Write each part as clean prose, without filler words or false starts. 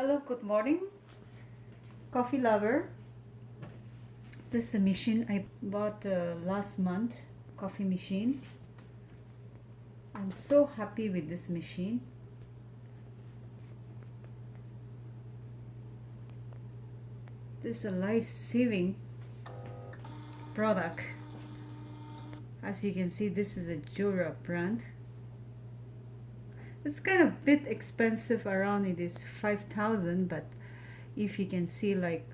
Hello, good morning, coffee lover. This is the machine I bought last month, coffee machine. I'm so happy with this machine. This is a life-saving product. As you can see, this is a JURA brand. It's kind of bit expensive, around it is 5,000, but if you can see, like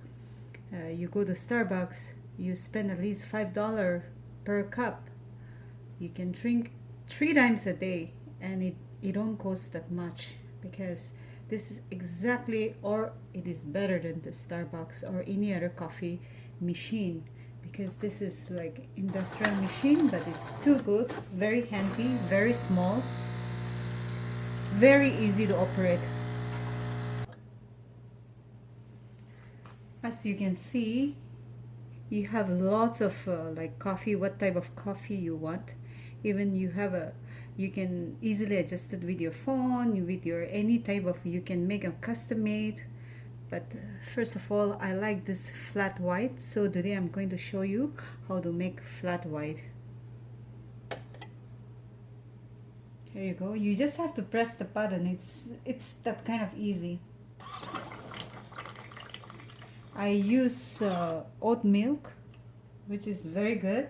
you go to Starbucks, you spend at least $5 per cup. You can drink 3 times a day, and it don't cost that much, because this is exactly, or it is better than the Starbucks or any other coffee machine, because this is like industrial machine, but it's too good, very handy, very small, very easy to operate. As you can see, you have lots of like coffee, what type of coffee you want. Even you can easily adjust it with your phone, with your any type of, you can make a custom made. But first of all, I like this flat white, so today I'm going to show you how to make flat white. Here you go. You just have to press the button. It's that kind of easy. I use oat milk, which is very good.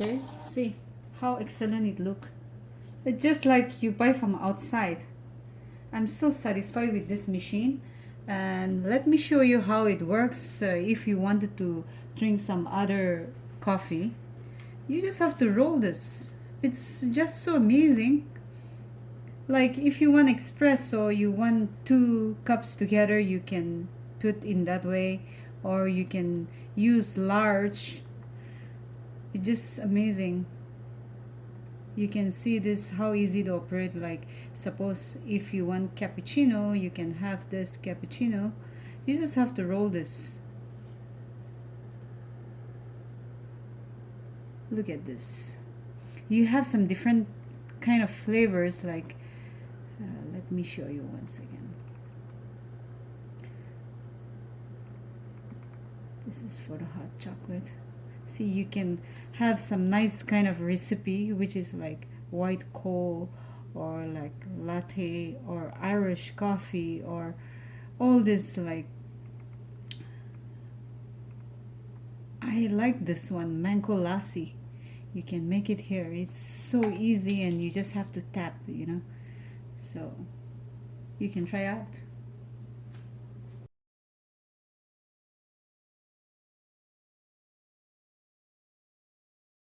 Okay, see how excellent it look. It's just like you buy from outside. I'm so satisfied with this machine, and let me show you how it works. If you wanted to drink some other coffee, you just have to roll this. It's just so amazing. Like if you want espresso, you want 2 cups together, you can put in that way, or you can use large. It's just amazing. You can see this, how easy to operate. Like suppose if you want cappuccino, you can have this cappuccino. You just have to roll this. Look at this. You have some different kind of flavors, like let me show you once again. This is for the hot chocolate. See, you can have some nice kind of recipe, which is like white coal, or like latte, or Irish coffee, or all this. Like I like this one, mango lassi. You can make it here. It's so easy, and you just have to tap, so you can try out.